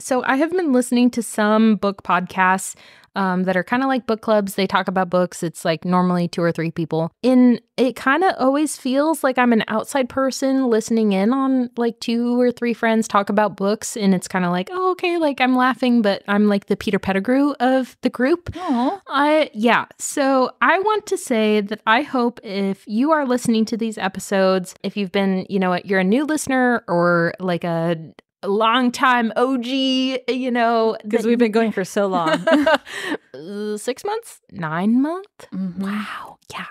So I have been listening to some book podcasts that are kind of like book clubs. They talk about books. It's like normally 2 or 3 people. And it kind of always feels like I'm an outside person listening in on like 2 or 3 friends talk about books. And it's kind of like, oh, okay, like I'm laughing, but I'm like the Peter Pettigrew of the group. Yeah. So I want to say that I hope if you are listening to these episodes, if you've been, you're a new listener or like a long time OG, because we've been going for so long. 6 months? 9 months? Mm-hmm. Wow. Yeah.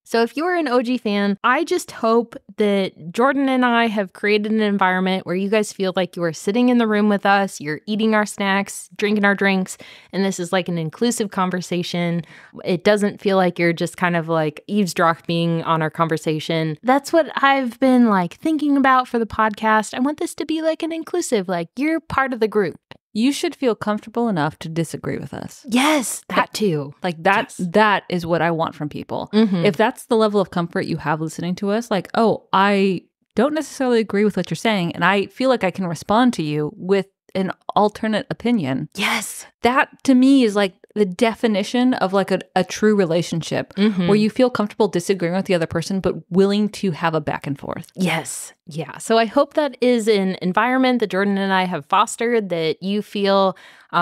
So if you're an OG fan, I just hope that Jordan and I have created an environment where you guys feel like you are sitting in the room with us, you're eating our snacks, drinking our drinks, and this is like an inclusive conversation. It doesn't feel like you're just kind of like eavesdropping on our conversation. That's what I've been like thinking about for the podcast. I want this to be like an inclusive, like you're part of the group. You should feel comfortable enough to disagree with us. Yes, that too. Like that, Yes. That is what I want from people. Mhm. If that's the level of comfort you have listening to us, like, oh, I don't necessarily agree with what you're saying, and I feel like I can respond to you with an alternate opinion. Yes. That to me is like the definition of like a true relationship Mhm. where you feel comfortable disagreeing with the other person, but willing to have a back and forth. Yes. Yeah. So I hope that is an environment that Jordan and I have fostered, that you feel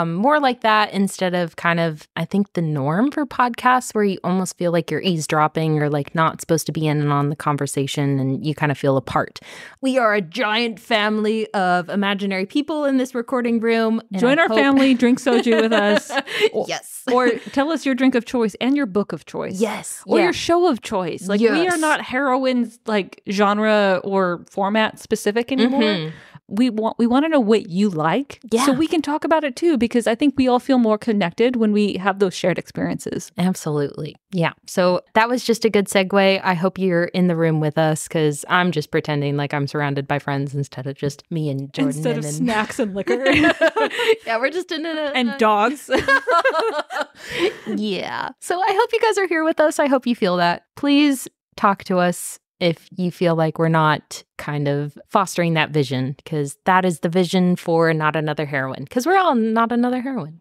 more like that instead of kind of, I think, the norm for podcasts where you almost feel like you're eavesdropping or like not supposed to be in and on the conversation and you kind of feel apart. We are a giant family of imaginary people in this recording room. and Join I our hope- family, drink soju with us. Yes. Or tell us your drink of choice and your book of choice. Yes. Or Yeah. your show of choice. Like we are Yes. not heroines like genre or format specific anymore. Mhm. We want to know what you like, Yeah. so we can talk about it too, because I think we all feel more connected when we have those shared experiences. Absolutely. Yeah. So that was just a good segue. I hope you're in the room with us because I'm just pretending like I'm surrounded by friends instead of just me and Jordan. Instead of and snacks and liquor yeah, we're just in a and dogs. Yeah. So I hope you guys are here with us. I hope you feel that. Please talk to us if you feel like we're not kind of fostering that vision, because that is the vision for Not Another Heroine, because we're all not another heroine.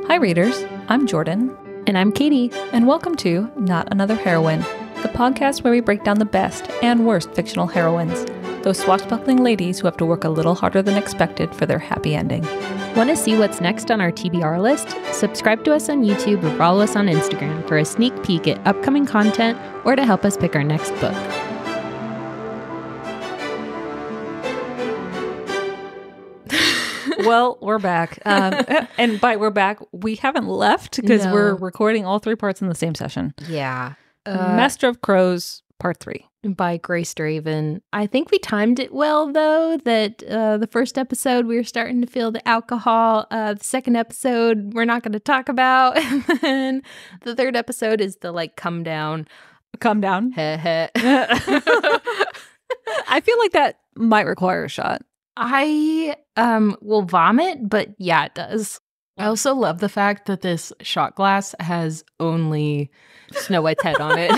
Hi, readers. I'm Jordan. And I'm Katie. And welcome to Not Another Heroine, the podcast where we break down the best and worst fictional heroines, those swashbuckling ladies who have to work a little harder than expected for their happy ending. Want to see what's next on our TBR list? Subscribe to us on YouTube or follow us on Instagram for a sneak peek at upcoming content or to help us pick our next book. Well, we're back. And by we're back, we haven't left because No. we're recording all 3 parts in the same session. Yeah. Master of Crows, part 3. By Grace Draven. I think we timed it well, though, that the first episode we were starting to feel the alcohol. The second episode we're not going to talk about. And then the third episode is the like come down. Calm down. Heh. I feel like that might require a shot. I will vomit, but yeah, it does. I also love the fact that this shot glass has only Snow White's head on it.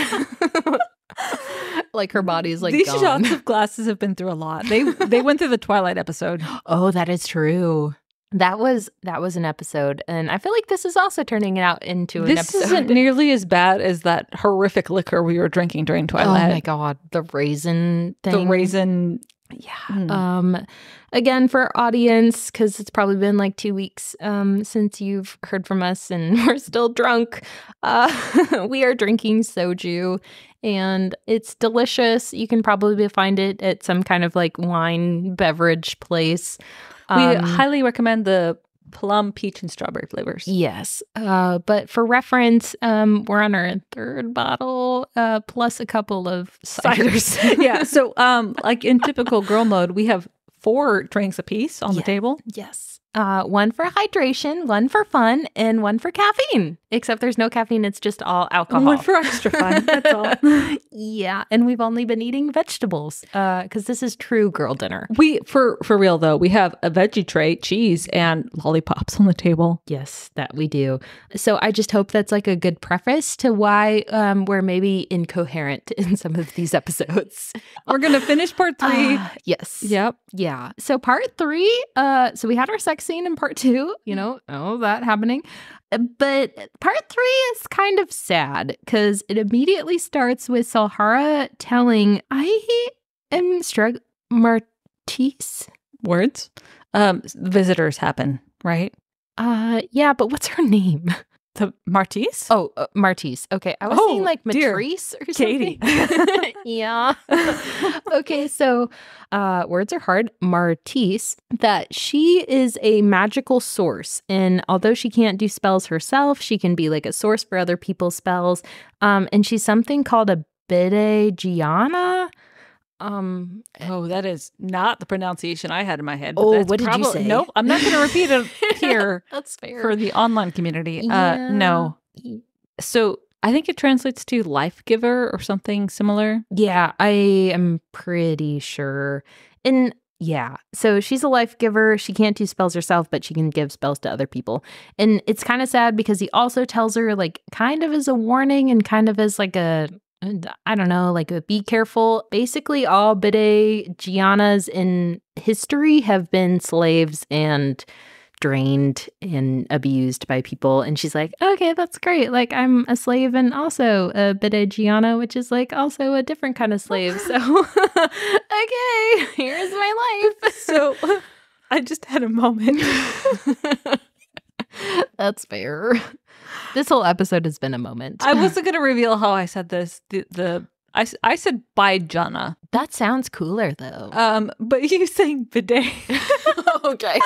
Like her body's like These gone. shots of glasses have been through a lot. They went through the Twilight episode. Oh, that is true. That was an episode, and I feel like this is also turning out into an This episode. isn't nearly as bad as that horrific liquor we were drinking during Twilight. Oh my god, the raisin thing. The raisin. Yeah. Again, for our audience, because it's probably been like 2 weeks since you've heard from us and we're still drunk, we are drinking soju and it's delicious. You can probably find it at some kind of like wine beverage place. We highly recommend the plum, peach, and strawberry flavors. Yes. But for reference, we're on our 3rd bottle, plus a couple of ciders. Yeah. So like in typical girl mode, we have 4 drinks apiece on the table. Yes. one for hydration, one for fun, and one for caffeine. Except there's no caffeine. It's just all alcohol. One for extra fun. That's all. Yeah. And we've only been eating vegetables because this is true girl dinner. For real, though, we have a veggie tray, cheese, and lollipops on the table. Yes, that we do. So I just hope that's like a good preface to why we're maybe incoherent in some of these episodes. We're going to finish part 3. Yes. Yep. Yeah. So part 3, so we had our sex scene in part 2, that happening. But part 3 is kind of sad because it immediately starts with Salhara telling, I am struggling. Martise? Words? Visitors happen, right? Yeah, but what's her name? The Martise? Oh, Martise. Okay, I was saying like Martrise or something. Katie. Yeah. Okay, so words are hard. Martise, that she is a magical source. And although she can't do spells herself, she can be like a source for other people's spells. And she's something called a Bede Gianna. That is not the pronunciation I had in my head. Oh, what did you say? Nope, I'm not going to repeat it here. That's fair. For the online community. Yeah. No. So I think it translates to life giver or something similar. Yeah, I am pretty sure. And yeah, so she's a life giver. She can't do spells herself, but she can give spells to other people. And it's kind of sad because he also tells her like kind of as a warning and kind of as like a, I don't know, like a be careful. Basically, all Bede Giannas in history have been slaves and drained and abused by people. And she's like, okay, that's great. Like, I'm a slave and also a Bede Gianna, which is like also a different kind of slave. So, okay, here's my life. So, I just had a moment. That's fair. This whole episode has been a moment. I wasn't going to reveal how I said this. I said by Jana. That sounds cooler though. But you saying bidet. Okay.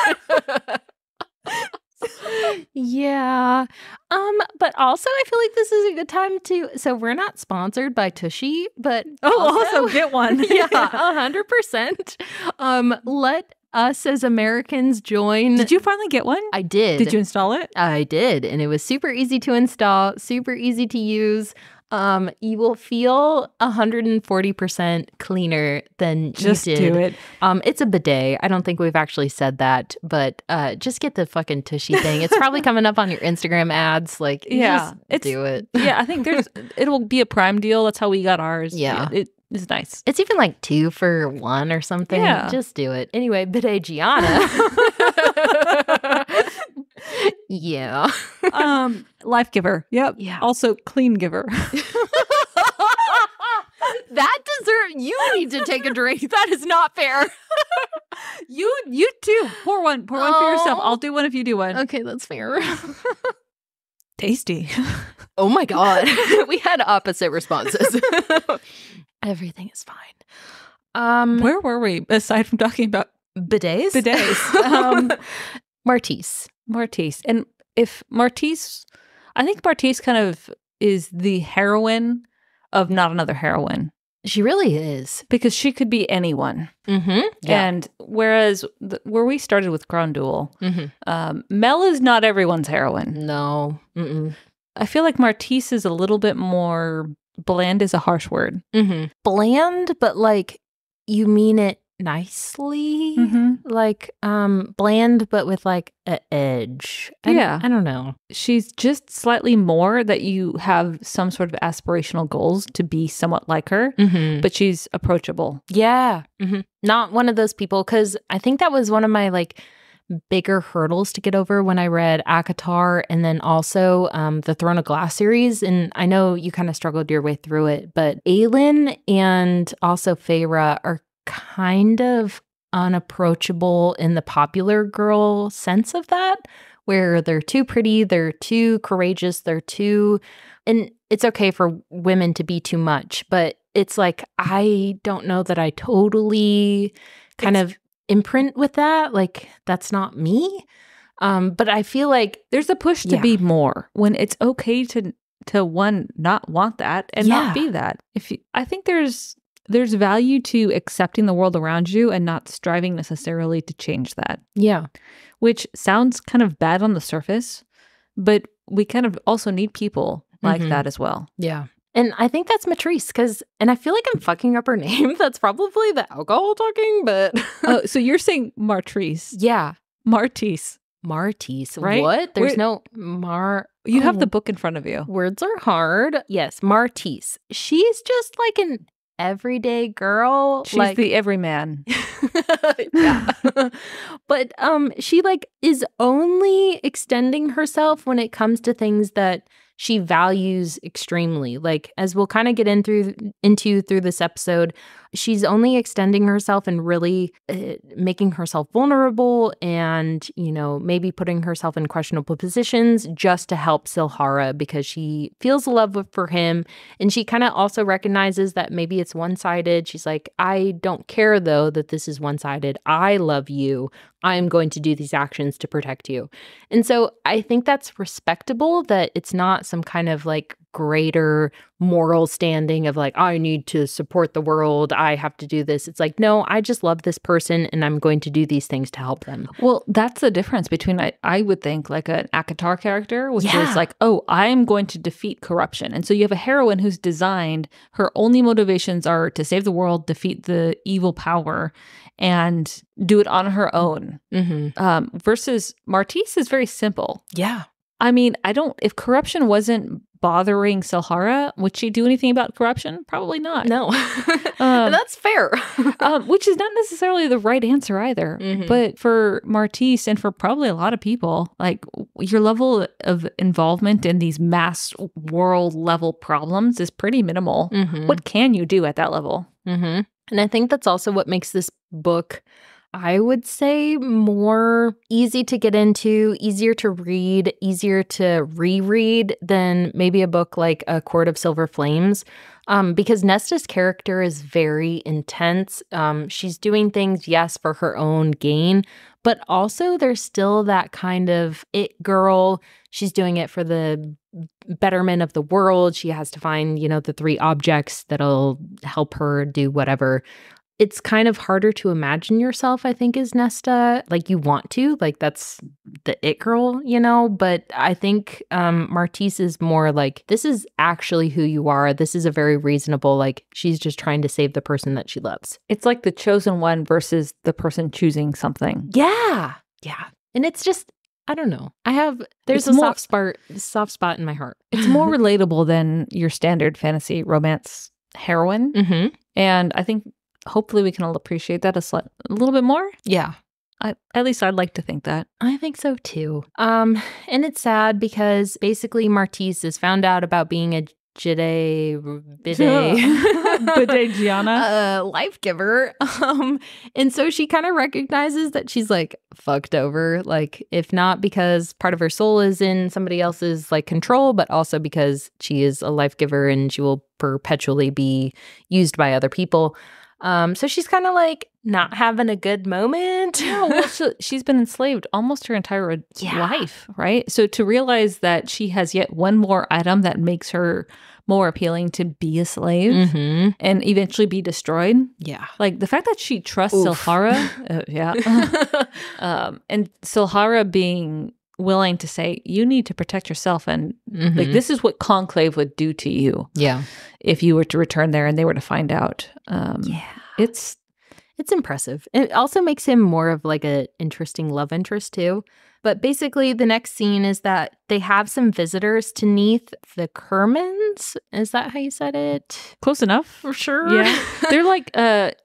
Yeah. But also I feel like this is a good time to, so we're not sponsored by Tushy, but also get one. Yeah, 100%. Let us as Americans join. Did you finally get one? I did. Did you install it? I did. And it was super easy to install, super easy to use. You will feel 140% cleaner than just you did. Do it. It's a bidet. I don't think we've actually said that, but just get the fucking Tushy thing. It's probably coming up on your Instagram ads. Like, yeah, just do it. Yeah, I think it'll be a Prime deal. That's how we got ours. Yeah. It's nice. It's even like 2 for 1 or something. Yeah. Just do it. Anyway, Bede Gianna. Yeah. Life giver. Yep. Yeah. Also clean giver. That dessert, you need to take a drink. That is not fair. You too. Pour one for yourself. I'll do one if you do one. Okay, that's fair. Tasty. Oh my God. We had opposite responses. Everything is fine. Where were we aside from talking about bidets? Martise. And if Martise, I think Martise kind of is the heroine of Not Another Heroine. She really is. Because she could be anyone. Mm-hmm. Yeah. And whereas where we started with Grandul, Mel is not everyone's heroine. No. Mm-mm. I feel like Martise is a little bit more bland is a harsh word. Mm-hmm. Bland, but like you mean it nicely. Like bland, but with like an edge. I don't know. She's just slightly more that you have some sort of aspirational goals to be somewhat like her, but she's approachable. Yeah. Not one of those people, because I think that was one of my like bigger hurdles to get over when I read ACOTAR and then also the Throne of Glass series. And I know you kind of struggled your way through it, but Aelin and also Feyre are kind of unapproachable in the popular girl sense of that, where they're too pretty, they're too courageous, they're too, and it's okay for women to be too much, but it's like, I don't know that I totally kind of imprint with that. Like, that's not me. But I feel like there's a push to be more when it's okay to one, not want that and not be that. I think there's there's value to accepting the world around you and not striving necessarily to change that. Yeah. Which sounds kind of bad on the surface, but we kind of also need people like that as well. Yeah. And I think that's Martrise and I feel like I'm fucking up her name. That's probably the alcohol talking, but. Oh, so you're saying Martrise. Yeah. Martise. Martise. Right? What? There's no You have the book in front of you. Words are hard. Yes, Martise. She's just like an everyday girl. She's like, the everyman. Yeah. But she like is only extending herself when it comes to things that she values extremely. Like, as we'll kind of get into through this episode, she's only extending herself and really making herself vulnerable and, you know, maybe putting herself in questionable positions just to help Silhara because she feels love for him. And she kind of also recognizes that maybe it's one-sided. She's like, I don't care, though, that this is one-sided. I love you. I'm going to do these actions to protect you. And so I think that's respectable, that it's not some kind of like greater moral standing of like, I need to support the world. I have to do this. It's like, no, I just love this person and I'm going to do these things to help them. Well, that's the difference between, I would think, like an ACOTAR character, which is like, oh, I'm going to defeat corruption. And so you have a heroine who's designed, her only motivations are to save the world, defeat the evil power, and do it on her own. Versus Martise is very simple. Yeah. I mean, if corruption wasn't bothering Silhara, would she do anything about corruption? Probably not. No. That's fair. Which is not necessarily the right answer either. But for Martise and for probably a lot of people, like, your level of involvement in these mass world level problems is pretty minimal. What can you do at that level? And I think that's also what makes this book, I would say, more easy to get into, easier to read, easier to reread than maybe a book like A Court of Silver Flames, because Nesta's character is very intense. She's doing things, yes, for her own gain, but also there's still that kind of it girl. She's doing it for the betterment of the world. She has to find, you know, the 3 objects that'll help her do whatever. It's kind of harder to imagine yourself, I think, as Nesta. Like, you want to, like, that's the it girl, you know? But I think Martise is more like, this is actually who you are. This is a very reasonable, like, she's just trying to save the person that she loves. It's like the chosen one versus the person choosing something. Yeah. Yeah. And it's just, I don't know. There's a soft spot in my heart. It's more relatable than your standard fantasy romance heroine. And I think hopefully we can all appreciate that a little bit more. Yeah. At least I'd like to think that. I think so too. And it's sad because basically Martise is found out about being a Gianna life giver. And so she kind of recognizes that she's like fucked over, like, if not because part of her soul is in somebody else's like control, but also because she is a life giver and she will perpetually be used by other people. So she's kind of like not having a good moment. Yeah, well, so she's been enslaved almost her entire life, right? So to realize that she has yet one more item that makes her more appealing to be a slave and eventually be destroyed. Yeah. Like the fact that she trusts Silhara. And Silhara being willing to say, you need to protect yourself, and like this is what Conclave would do to you. Yeah. If you were to return there and they were to find out. It's impressive. It also makes him more of like a interesting love interest too. But basically the next scene is that they have some visitors to Neath, the Kermans. Is that how you said it? Close enough. For sure. Yeah. They're like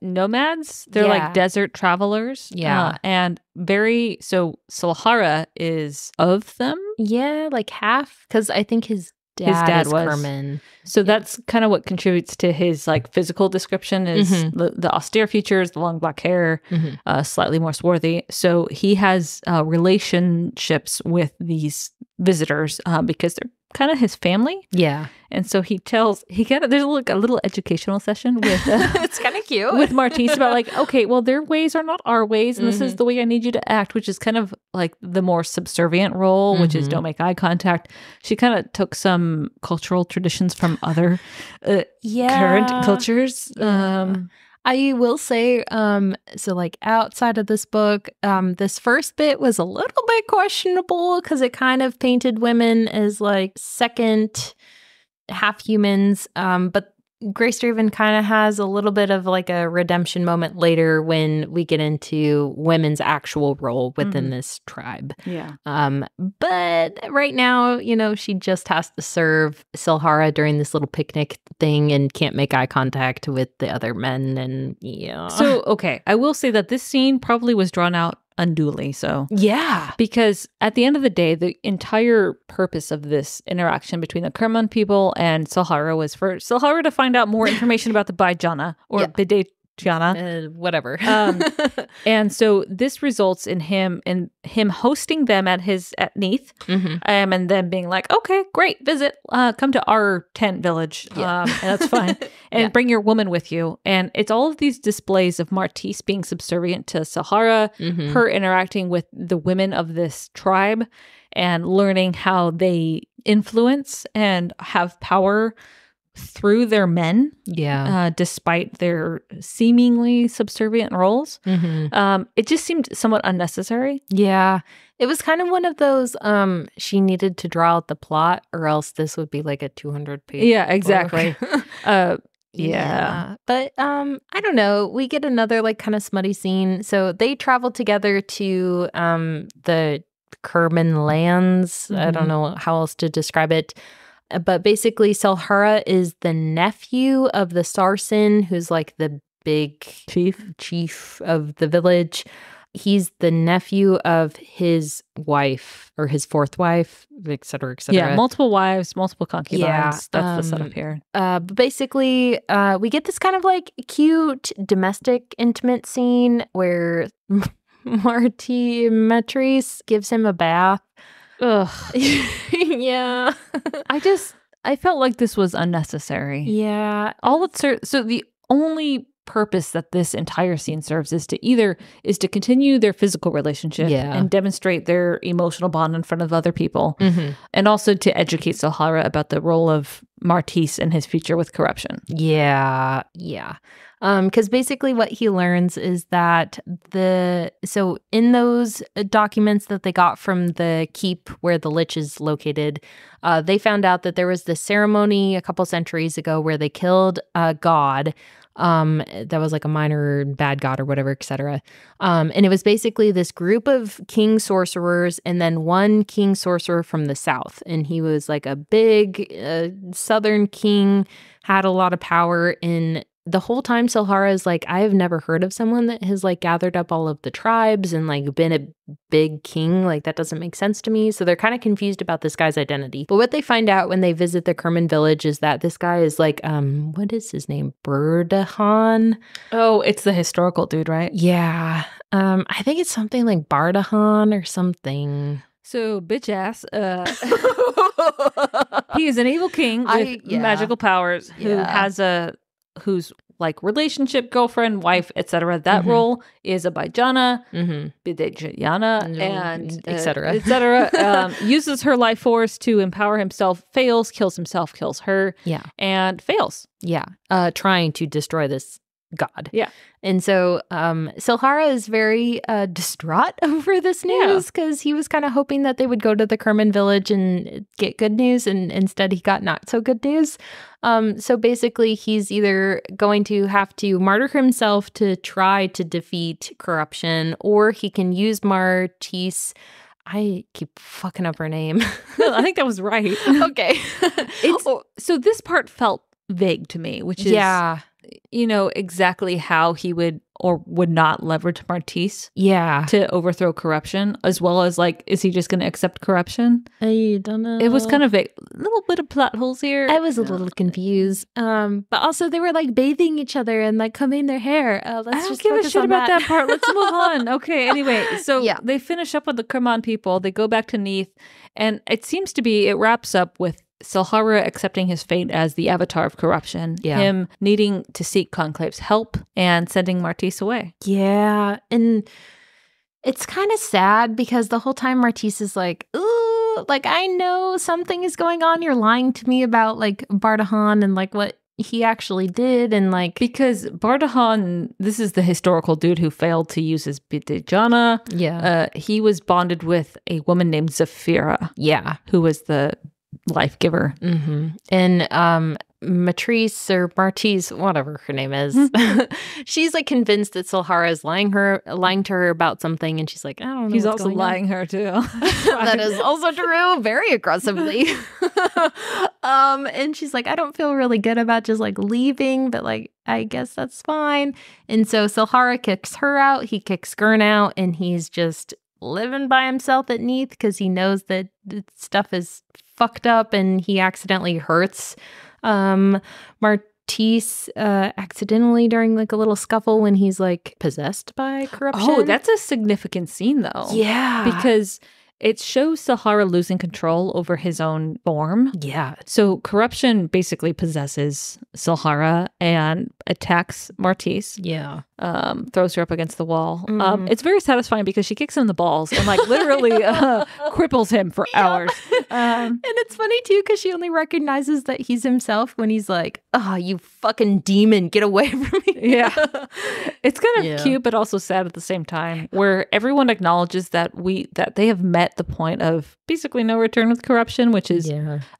nomads. They're like desert travelers. Yeah. And so Silhara is of them. Yeah, like half. Because I think his dad was Kerman. So that's kind of what contributes to his like physical description is the austere features, the long black hair, slightly more swarthy. So he has relationships with these visitors because they're kind of his family. Yeah. And so there's a little educational session with it's kind of cute with Martise about like, okay, well, their ways are not our ways, and this is the way I need you to act, which is kind of like the more subservient role, which is don't make eye contact. She kind of took some cultural traditions from other current cultures. I will say, so like outside of this book, this first bit was a little bit questionable because it kind of painted women as like second half humans. But Grace Draven kind of has a little bit of like a redemption moment later when we get into women's actual role within this tribe. Yeah. But right now, you know, she just has to serve Silhara during this little picnic thing and can't make eye contact with the other men. And yeah. So, okay, I will say that this scene probably was drawn out unduly so. Yeah. Because at the end of the day, the entire purpose of this interaction between the Kerman people and Silhara was for Silhara to find out more information about the Baijana or Bidejana. Whatever. And so this results in him hosting them at Neath, and then being like, okay, great, visit, come to our tent village, and that's fine, and bring your woman with you. And it's all of these displays of Martise being subservient to Silhara, her interacting with the women of this tribe, and learning how they influence and have power through their men, despite their seemingly subservient roles. It just seemed somewhat unnecessary. Yeah. It was kind of one of those, she needed to draw out the plot or else this would be like a 200-page Yeah, exactly. Yeah. But I don't know. We get another like kind of smutty scene. So they travel together to the Kerman lands. I don't know how else to describe it. But basically, Silhara is the nephew of the Sarsen, who's like the big chief of the village. He's the nephew of his wife or his fourth wife, et cetera, et cetera. Yeah, multiple wives, multiple concubines. Yeah, that's the setup here. But basically, we get this kind of like cute domestic intimate scene where Martrise gives him a bath. Ugh. Yeah. I felt like this was unnecessary. Yeah. So the only purpose that this entire scene serves is to continue their physical relationship and demonstrate their emotional bond in front of other people, and also to educate Silhara about the role of Martise and his future with corruption. Yeah. Because basically what he learns is that so in those documents that they got from the keep where the lich is located, they found out that there was this ceremony a couple centuries ago where they killed a god. That was like a minor bad god or whatever, etc. And it was basically this group of king sorcerers and then one king sorcerer from the south. And he was like a big southern king, had a lot of power. And the whole time Silhara is like, I have never heard of someone that has like gathered up all of the tribes and like been a big king. Like that doesn't make sense to me. So they're kind of confused about this guy's identity. But what they find out when they visit the Kerman village is that this guy is like, what is his name? Berdahan? Oh, it's the historical dude, right? Yeah. I think it's something like Bardahan or something. So, bitch ass. He is an evil king with magical powers whose like relationship, girlfriend, wife, etc. That role is a Baijana, Bidejana, and etc. Uses her life force to empower himself, fails, kills himself, kills her, and fails. Trying to destroy this god. Yeah. And so Silhara is very distraught over this news because he was kind of hoping that they would go to the Kerman village and get good news, and instead he got not so good news. So basically he's either going to have to martyr himself to try to defeat corruption, or he can use Martise. I keep fucking up her name. No, I think that was right. Okay. So this part felt vague to me, which is exactly how he would or would not leverage Martise to overthrow corruption, as well as like, is he just going to accept corruption? I don't know. It was kind of a little bit of plot holes here. I was a little confused. But also they were like bathing each other and like combing their hair. Let's just give a shit about that part. Let's move on. Okay. Anyway, so they finish up with the Kerman people. They go back to Neath, and it seems to be, it wraps up with Silhara accepting his fate as the avatar of corruption, him needing to seek Conclave's help, and sending Martise away. Yeah, and it's kind of sad because the whole time Martise is like, ooh, like, I know something is going on. You're lying to me about, like, Bardahan and, like, what he actually did, and, like... Because Bardahan, this is the historical dude who failed to use his Bidijana. Yeah. He was bonded with a woman named Zafira. Yeah. Who was the life giver. Mm-hmm. And Martrise or Martise, whatever her name is, she's like convinced that Silhara is lying to her about something, and she's like, I don't know. He's also lying her too. That is also true, very aggressively. And she's like, I don't feel really good about just like leaving, but like I guess that's fine. And so Silhara kicks her out, he kicks Gurn out, and he's just living by himself at Neath because he knows that stuff is fucked up and he accidentally hurts Martise accidentally during like a little scuffle when he's like possessed by corruption. Oh, that's a significant scene though. Yeah. Because it shows Silhara losing control over his own form. Yeah. So corruption basically possesses Silhara and attacks Martise. Yeah. Throws her up against the wall. It's very satisfying because she kicks him in the balls and like literally cripples him for hours. And it's funny too because she only recognizes that he's himself when he's like, oh, you fucking demon, get away from me. Yeah. It's kind of cute but also sad at the same time, where everyone acknowledges that they have met the point of basically no return with corruption, which is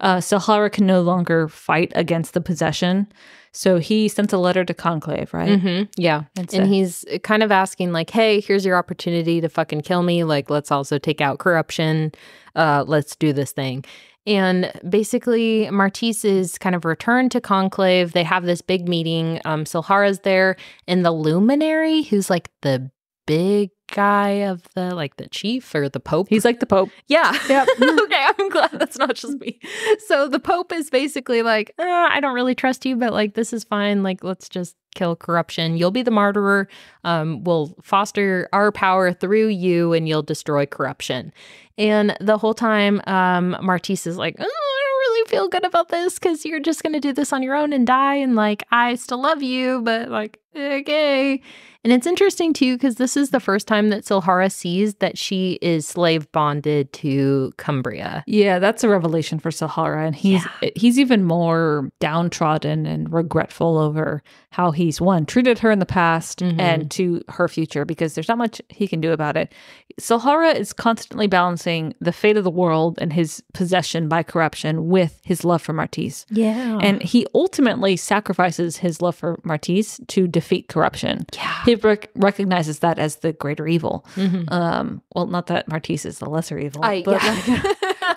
Silhara can no longer fight against the possession. So he sent a letter to Conclave, right? Mm-hmm. Yeah. And he's kind of asking like, hey, here's your opportunity to fucking kill me. Like, let's also take out corruption. Let's do this thing. And basically, Martise is kind of returned to Conclave. They have this big meeting. Silhara's there. And the luminary, who's like the big guy of the chief or the pope. He's like the pope. Yeah. Yep. Okay, I'm glad that's not just me. So the pope is basically like, I don't really trust you, but like this is fine. Like let's just kill corruption. You'll be the martyr. We'll foster our power through you and you'll destroy corruption. And the whole time, Martise is like, I don't really feel good about this because you're just going to do this on your own and die. And like, I still love you, but like, okay. And it's interesting too, because this is the first time that Silhara sees that she is slave bonded to Cumbria. Yeah, that's a revelation for Silhara. And he's even more downtrodden and regretful over how he's treated her in the past and to her future, because there's not much he can do about it. Silhara is constantly balancing the fate of the world and his possession by corruption with his love for Martise. Yeah. And he ultimately sacrifices his love for Martise to defeat corruption. Yeah. He recognizes that as the greater evil. Well, not that Martise is the lesser evil, but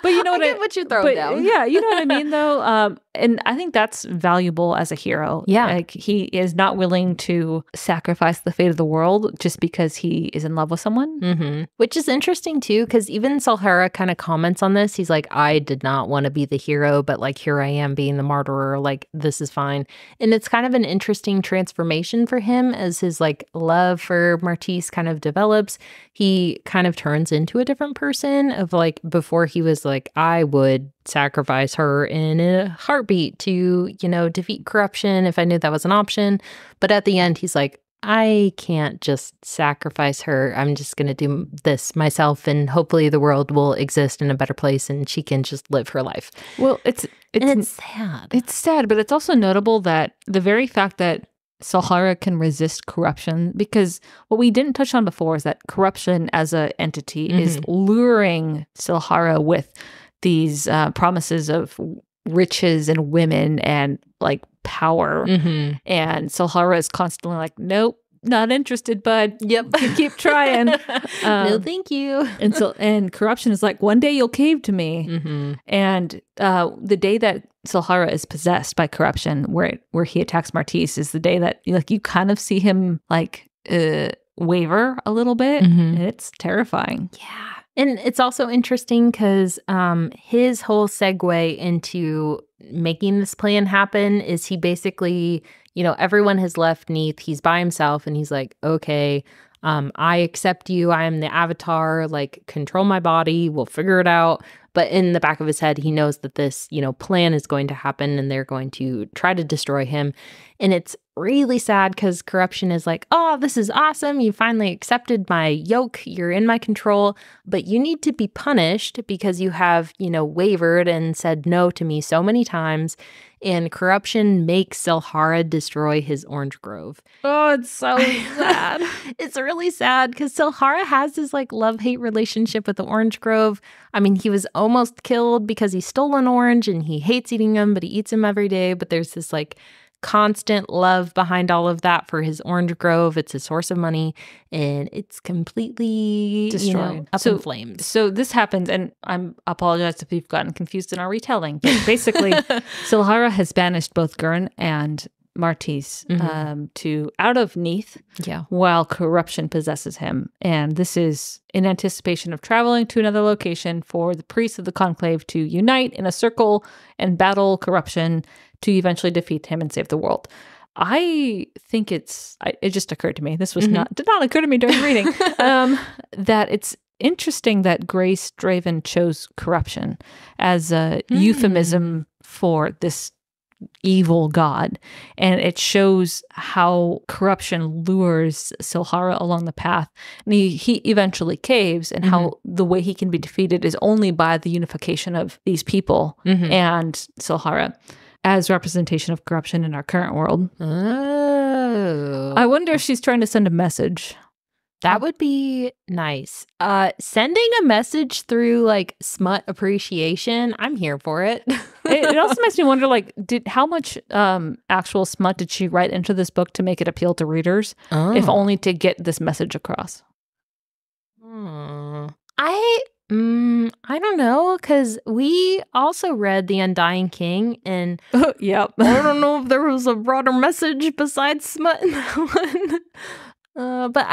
you know what I get what you throw down. Yeah, you know what I mean though. And I think that's valuable as a hero. Yeah. Like he is not willing to sacrifice the fate of the world just because he is in love with someone. Which is interesting too, because even Silhara kind of comments on this. He's like, I did not want to be the hero, but like here I am being the martyr. Like this is fine. And it's kind of an interesting transformation for him as his like love for Martise kind of develops. He kind of turns into a different person of like before he was like, I would sacrifice her in a heartbeat to, you know, defeat corruption if I knew that was an option. But at the end, he's like, I can't just sacrifice her. I'm just going to do this myself and hopefully the world will exist in a better place and she can just live her life. Well, it's sad. It's sad, but it's also notable that the very fact that Silhara can resist corruption, because what we didn't touch on before is that corruption as an entity is luring Silhara with these promises of riches and women and like power. And Silhara is constantly like, nope, not interested, bud. Yep. Keep trying. No, thank you. And corruption is like, one day you'll cave to me. And the day that Silhara is possessed by corruption, where he attacks Martise, is the day that like you kind of see him like waver a little bit. And it's terrifying. Yeah. And it's also interesting because his whole segue into making this plan happen is he basically, you know, everyone has left Neath. He's by himself and he's like, okay, I accept you. I am the avatar. Like, control my body. We'll figure it out. But in the back of his head, he knows that this, plan is going to happen and they're going to try to destroy him. And it's really sad because corruption is like, oh, this is awesome. You finally accepted my yoke. You're in my control. But you need to be punished because you have, wavered and said no to me so many times. And corruption makes Silhara destroy his orange grove. Oh, it's so sad. It's really sad because Silhara has this love-hate relationship with the orange grove. I mean, he was almost killed because he stole an orange and he hates eating them, but he eats them every day. But there's this constant love behind all of that for his orange grove. It's a source of money, and it's completely destroyed, up in flames. So this happens, and I apologize if you've gotten confused in our retelling, but basically Silhara has banished both Gurn and Martise to out of Neath, while corruption possesses him. And this is in anticipation of traveling to another location for the priests of the conclave to unite in a circle and battle corruption to eventually defeat him and save the world. I think it just occurred to me. This did not occur to me during reading, that it's interesting that Grace Draven chose corruption as a euphemism for this evil god, and it shows how corruption lures Silhara along the path, and he eventually caves, and how the way he can be defeated is only by the unification of these people and Silhara as representation of corruption in our current world. Oh, I wonder if she's trying to send a message. That would be nice. Sending a message through smut appreciation, I'm here for it. It also makes me wonder, how much actual smut did she write into this book to make it appeal to readers, if only to get this message across? I don't know, because we also read The Undying King, and yep. I don't know if there was a broader message besides smut in that one. But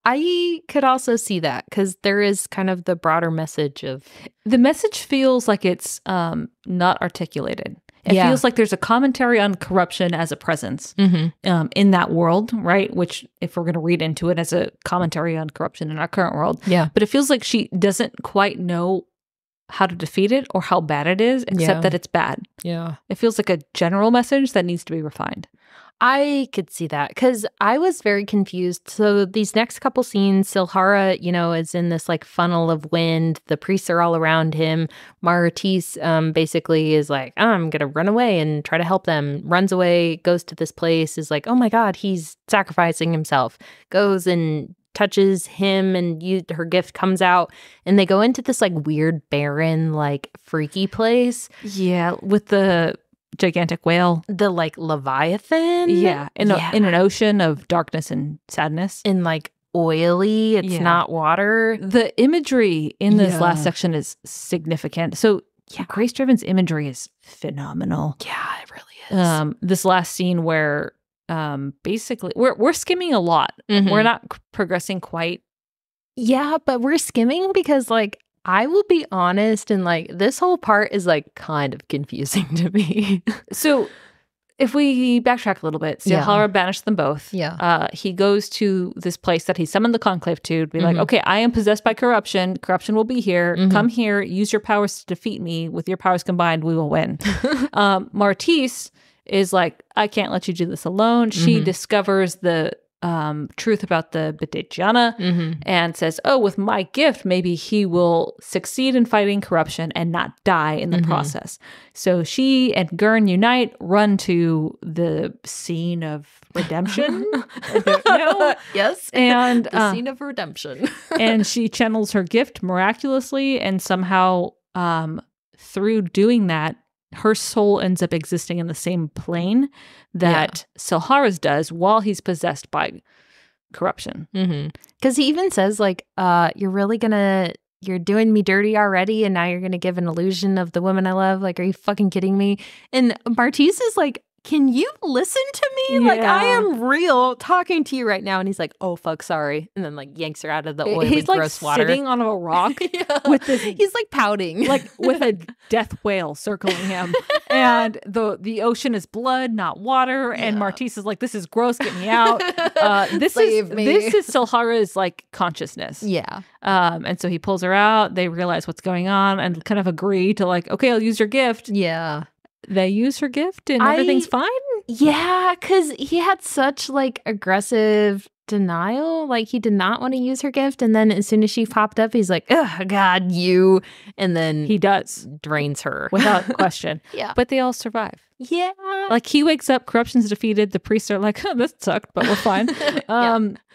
I could also see that, because there is kind of the broader message of... The message feels like it's not articulated. It feels like there's a commentary on corruption as a presence in that world, right? Which, if we're going to read into it as a commentary on corruption in our current world. Yeah. But it feels like she doesn't quite know how to defeat it or how bad it is, except that it's bad. Yeah. It feels like a general message that needs to be refined. I could see that, because I was very confused. So these next couple scenes, Silhara, is in this funnel of wind. The priests are all around him. Martise basically is like, I'm going to run away and try to help them. Runs away, goes to this place, is like, oh my God, he's sacrificing himself. Goes and touches him, and her gift comes out, and they go into this weird, barren, freaky place. Yeah, with the gigantic whale, the Leviathan, in an ocean of darkness and sadness, and oily. It's not water. The imagery in this last section is significant. So Grace Draven's imagery is phenomenal. Yeah, it really is. This last scene where basically we're skimming a lot. We're not progressing quite. Yeah, but we're skimming because I will be honest, and this whole part is kind of confusing to me. So if we backtrack a little bit, Silhara banished them both. Yeah. He goes to this place that he summoned the conclave to be like, okay, I am possessed by corruption. Corruption will be here. Come here, use your powers to defeat me. With your powers combined, we will win. Martise is like, I can't let you do this alone. She discovers the truth about the Bidetiana and says, oh, with my gift, maybe he will succeed in fighting corruption and not die in the process. So she and Gurn unite, run to the scene of redemption. I don't know. Yes. And the scene of redemption. And she channels her gift miraculously, and somehow through doing that, her soul ends up existing in the same plane that Silhara's does while he's possessed by corruption. Because he even says, you're doing me dirty already, and now you're going to give an illusion of the woman I love? Are you fucking kidding me? And Martise is like, can you listen to me? I am real talking to you right now. And he's like, oh, fuck, sorry. And then yanks her out of the oily, gross water. He's sitting on a rock with this, he's pouting. with a death whale circling him. And the ocean is blood, not water. And Martise is like, this is gross, get me out. This is Silhara's like consciousness. Yeah. And so he pulls her out. They realize what's going on and kind of agree to like, okay, I'll use your gift. Yeah. They use her gift and everything's fine? Yeah, because he had such like aggressive denial. Like he did not want to use her gift. And then as soon as she popped up, he's like, oh, God, you. And then he does. Drains her. Without question. Yeah. But they all survive. Yeah. Like he wakes up, corruption's defeated. The priests are like, oh, this sucked, but we're fine.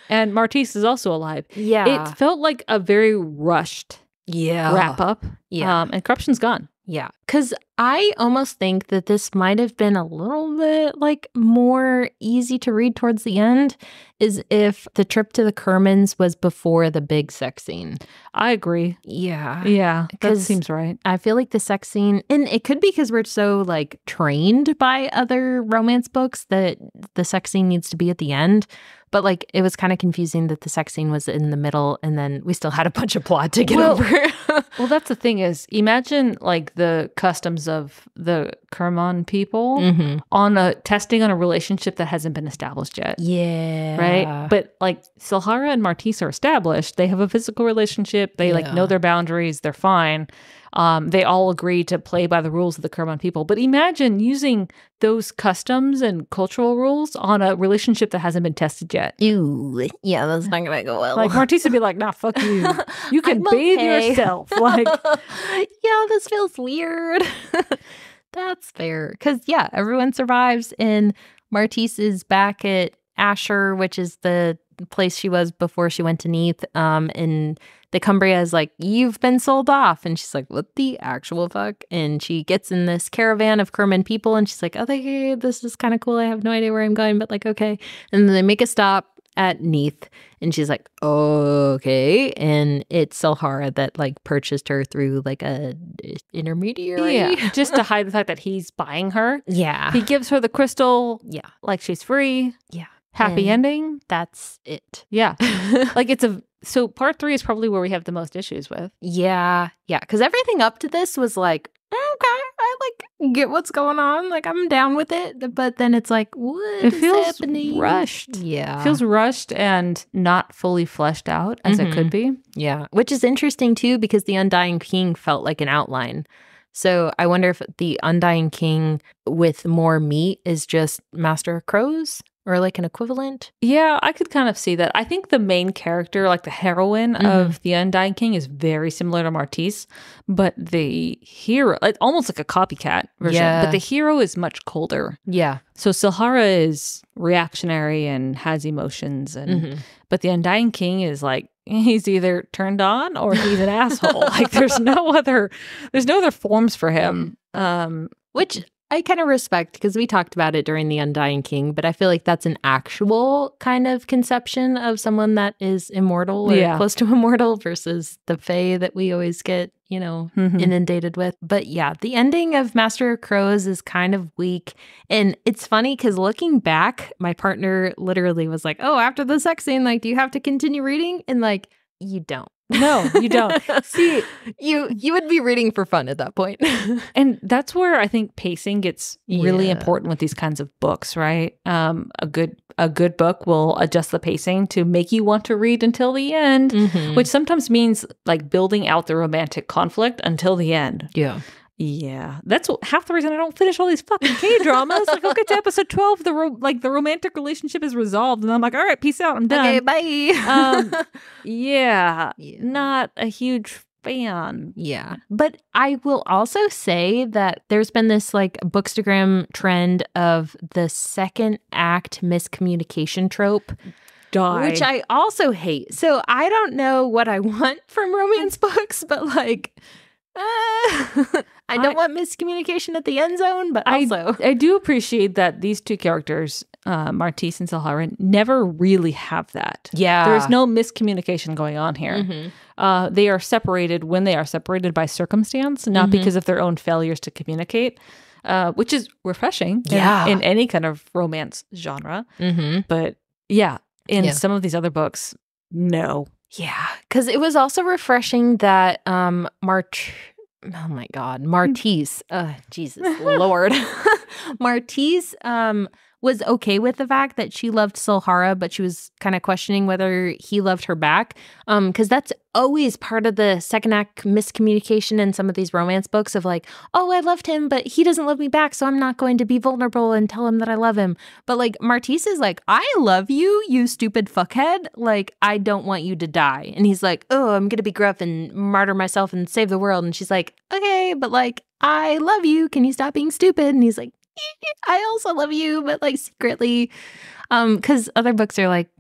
And Martise is also alive. Yeah. It felt like a very rushed wrap up. Yeah. And corruption's gone. Yeah. Because I almost think that this might have been a little bit like more easy to read towards the end, is if the trip to the Kermans was before the big sex scene. I agree. Yeah. Yeah. That seems right. I feel like the sex scene, and it could be because we're so like trained by other romance books that the sex scene needs to be at the end. But like it was kind of confusing that the sex scene was in the middle and then we still had a bunch of plot to get over. Well, that's the thing is, imagine like the customs of the Kerman people on testing on a relationship that hasn't been established yet. Yeah. Right? But like Silhara and Martise are established. They have a physical relationship. They like know their boundaries. They're fine. They all agree to play by the rules of the Kerman people. But imagine using those customs and cultural rules on a relationship that hasn't been tested yet. Ew. Yeah, that's not going to go well. Like Martise would be like, nah, fuck you. You can bathe yourself. Like, yeah, this feels weird. That's fair. Because, yeah, everyone survives. And Martise is back at Asher, which is the place she was before she went to Neath. And the Cumbria is like, you've been sold off. And she's like, what the actual fuck? And she gets in this caravan of Kerman people. And she's like, oh, this is kind of cool. I have no idea where I'm going, but like, okay. And then they make a stop at Neath. And she's like, okay. And it's Silhara that like purchased her through like a intermediary. Yeah, just to hide the fact that he's buying her. Yeah. He gives her the crystal. Yeah. Like she's free. Yeah. Happy ending. That's it. Yeah. Like so part 3 is probably where we have the most issues with. Yeah. Yeah. Because everything up to this was like, okay, I like get what's going on. Like I'm down with it. But then it's like, what is happening? Rushed. Yeah. It feels rushed and not fully fleshed out as it could be. Yeah. Which is interesting too, because the Undying King felt like an outline. So I wonder if the Undying King with more meat is just Master of Crows or like an equivalent. Yeah, I could kind of see that. I think the main character, like the heroine of the Undying King, is very similar to Martise, but the hero, almost like a copycat version, but the hero is much colder. Yeah. So Silhara is reactionary and has emotions, and but the Undying King is like, he's either turned on or he's an asshole. Like there's no other forms for him. Which I kind of respect, because we talked about it during the Undying King, but I feel like that's an actual kind of conception of someone that is immortal or close to immortal versus the fae that we always get, inundated with. But yeah, the ending of Master of Crows is kind of weak. And it's funny because looking back, my partner literally was like, oh, after the sex scene, like, do you have to continue reading? And like, you don't. No, you don't. See, you would be reading for fun at that point. And that's where I think pacing gets really important with these kinds of books, right? A good book will adjust the pacing to make you want to read until the end, which sometimes means like building out the romantic conflict until the end. Yeah. Yeah, that's half the reason I don't finish all these fucking K-dramas. Like, I'll get to episode 12, the romantic relationship is resolved, and I'm like, all right, peace out, I'm done. Okay, bye. Yeah, not a huge fan. Yeah, but I will also say that there's been this like bookstagram trend of the second act miscommunication trope. Which I also hate. So I don't know what I want from romance books, but like... I don't want miscommunication at the end zone, but also... I do appreciate that these two characters, Martise and Silhara, never really have that. Yeah. There's no miscommunication going on here. They are separated when they are separated by circumstance, not because of their own failures to communicate, which is refreshing in any kind of romance genre. But yeah, in some of these other books, no. Yeah, because it was also refreshing that oh my God, Martise. Jesus Lord. Martise was okay with the fact that she loved Silhara, but she was kind of questioning whether he loved her back. Because that's always part of the second act miscommunication in some of these romance books of like, oh, I loved him, but he doesn't love me back, so I'm not going to be vulnerable and tell him that I love him. But like Martise is like, I love you, you stupid fuckhead. Like, I don't want you to die. And he's like, oh, I'm going to be gruff and martyr myself and save the world. And she's like, okay, but like, I love you. Can you stop being stupid? And he's like, I also love you, but like secretly, because other books are like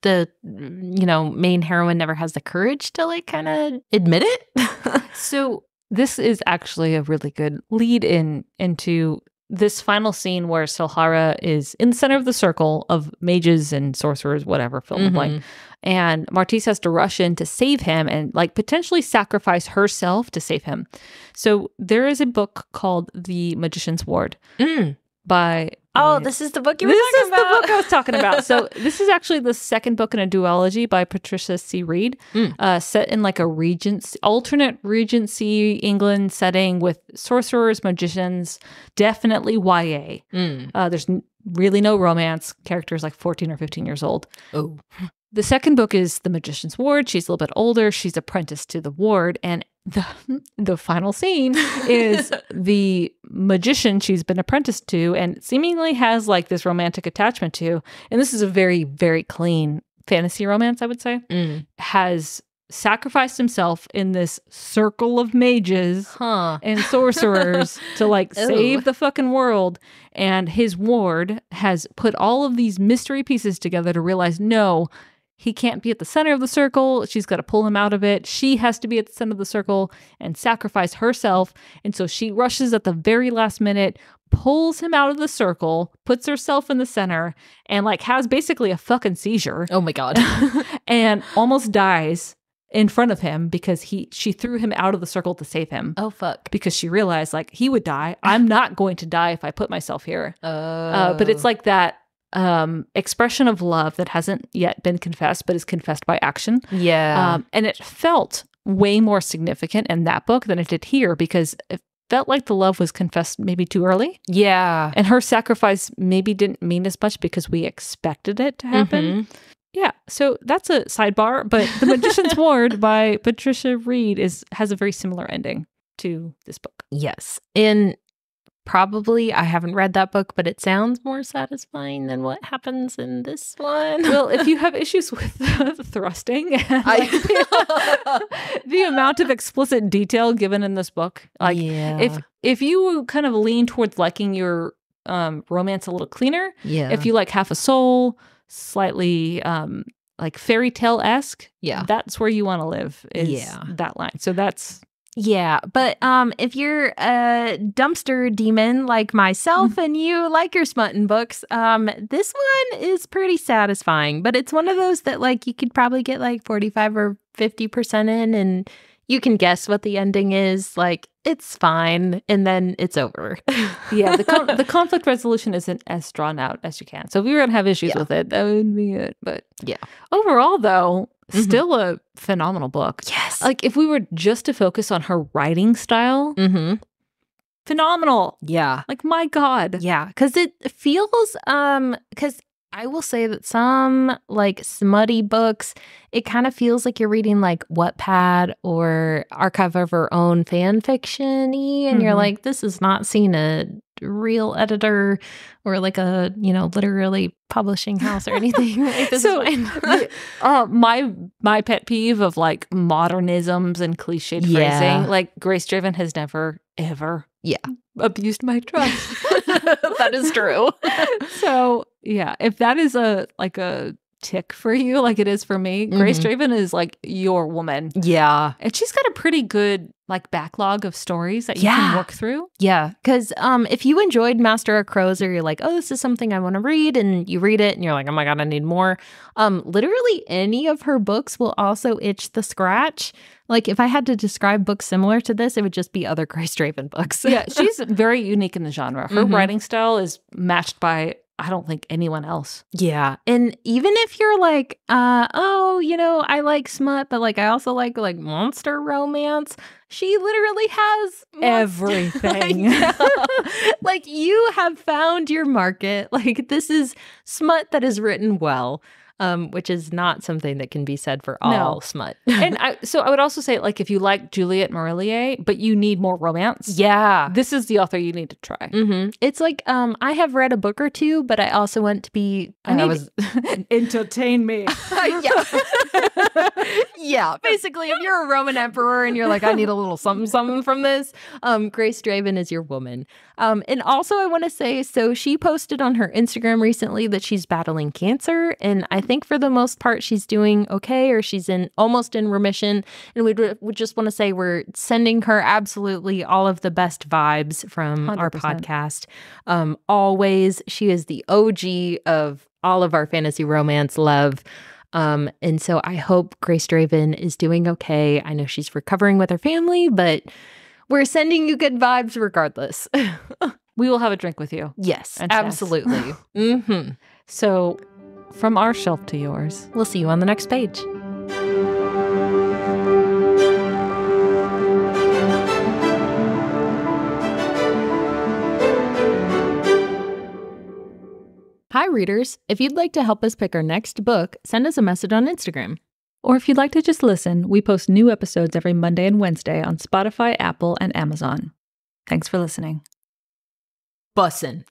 the main heroine never has the courage to like kind of admit it. So this is actually a really good lead into this final scene where Silhara is in the center of the circle of mages and sorcerers, whatever, fill in the blank. And Martise has to rush in to save him and like potentially sacrifice herself to save him. So there is a book called The Magician's Ward by... Oh, this is the book you were talking about? This is the book I was talking about. So this is actually the second book in a duology by Patricia C. Reed, set in like a alternate Regency England setting with sorcerers, magicians, definitely YA. There's really no romance. Characters like 14 or 15 years old. Oh. The second book is The Magician's Ward. She's a little bit older. She's apprenticed to the ward. And the final scene is the magician she's been apprenticed to and seemingly has like this romantic attachment to. And this is a very, very clean fantasy romance, I would say. Has sacrificed himself in this circle of mages and sorcerers to like save the fucking world. And his ward has put all of these mystery pieces together to realize, no, he can't be at the center of the circle. She's got to pull him out of it. She has to be at the center of the circle and sacrifice herself. And so she rushes at the very last minute, pulls him out of the circle, puts herself in the center, and like has basically a fucking seizure. Oh my God. And almost dies in front of him because she threw him out of the circle to save him. Oh, fuck. Because she realized like he would die. I'm not going to die if I put myself here. But it's like that expression of love that hasn't yet been confessed, but is confessed by action. Yeah. And it felt way more significant in that book than it did here because it felt like the love was confessed maybe too early. Yeah. And her sacrifice maybe didn't mean as much because we expected it to happen. Yeah. So that's a sidebar, but The Magician's Ward by Patricia Reed has a very similar ending to this book. Yes. And probably, I haven't read that book, but it sounds more satisfying than what happens in this one. Well, if you have issues with the thrusting and like, the amount of explicit detail given in this book, like if you kind of lean towards liking your romance a little cleaner, if you like Half a Soul, slightly like fairy tale-esque, that's where you want to live, is that line. So that's... Yeah, but if you're a dumpster demon like myself and you like your smuttin' books, this one is pretty satisfying. But it's one of those that like you could probably get like 45 or 50% in and you can guess what the ending is. Like, it's fine, and then it's over. Yeah, the conflict resolution isn't as drawn out as you can. So if we were going to have issues with it, that would be it. But overall, though, still a phenomenal book. Yes. Like, if we were just to focus on her writing style, phenomenal. Yeah. Like, my God. Yeah, because it feels, because I will say that some like smutty books, it kind of feels like you're reading like Wattpad or Archive of Her Own fan fiction-y, and you're like, this is not seen a real editor or like a, literally publishing house or anything. Like, this is fine. My pet peeve of like modernisms and cliched phrasing, like Grace Draven has never, ever abused my trust. That is true. So yeah, if that is a tick for you, like it is for me, Grace Draven is like your woman. Yeah. And she's got a pretty good like backlog of stories that you can work through. Yeah. Because if you enjoyed Master of Crows, or you're like, oh, this is something I want to read, and you read it and you're like, oh my God, I need more. Literally any of her books will also itch the scratch. Like, if I had to describe books similar to this, it would just be other Grace Draven books. Yeah, she's very unique in the genre. Her writing style is matched by, I don't think anyone else. Yeah. And even if you're like, I like smut, but like I also like monster romance, she literally has Everything. Like you have found your market. Like this is smut that is written well. Which is not something that can be said for all smut. And I would also say, like, if you like Juliette Marillier, but you need more romance, this is the author you need to try. Mm-hmm. It's like I have read a book or two, but I also want to be. Entertain me. Yeah. Basically, if you're a Roman emperor and you're like, I need a little something from this, Grace Draven is your woman. And also, I want to say, so she posted on her Instagram recently that she's battling cancer, and I think for the most part she's doing okay, or she's almost in remission. And we would just want to say we're sending her absolutely all of the best vibes from 100%. Our podcast. Always, she is the OG of all of our fantasy romance love. And so I hope Grace Draven is doing okay. I know she's recovering with her family, but we're sending you good vibes regardless. We will have a drink with you. Yes, absolutely. Mm-hmm. So from our shelf to yours. We'll see you on the next page. Hi, readers. If you'd like to help us pick our next book, send us a message on Instagram. Or if you'd like to just listen, we post new episodes every Monday and Wednesday on Spotify, Apple, and Amazon. Thanks for listening. Bussin'.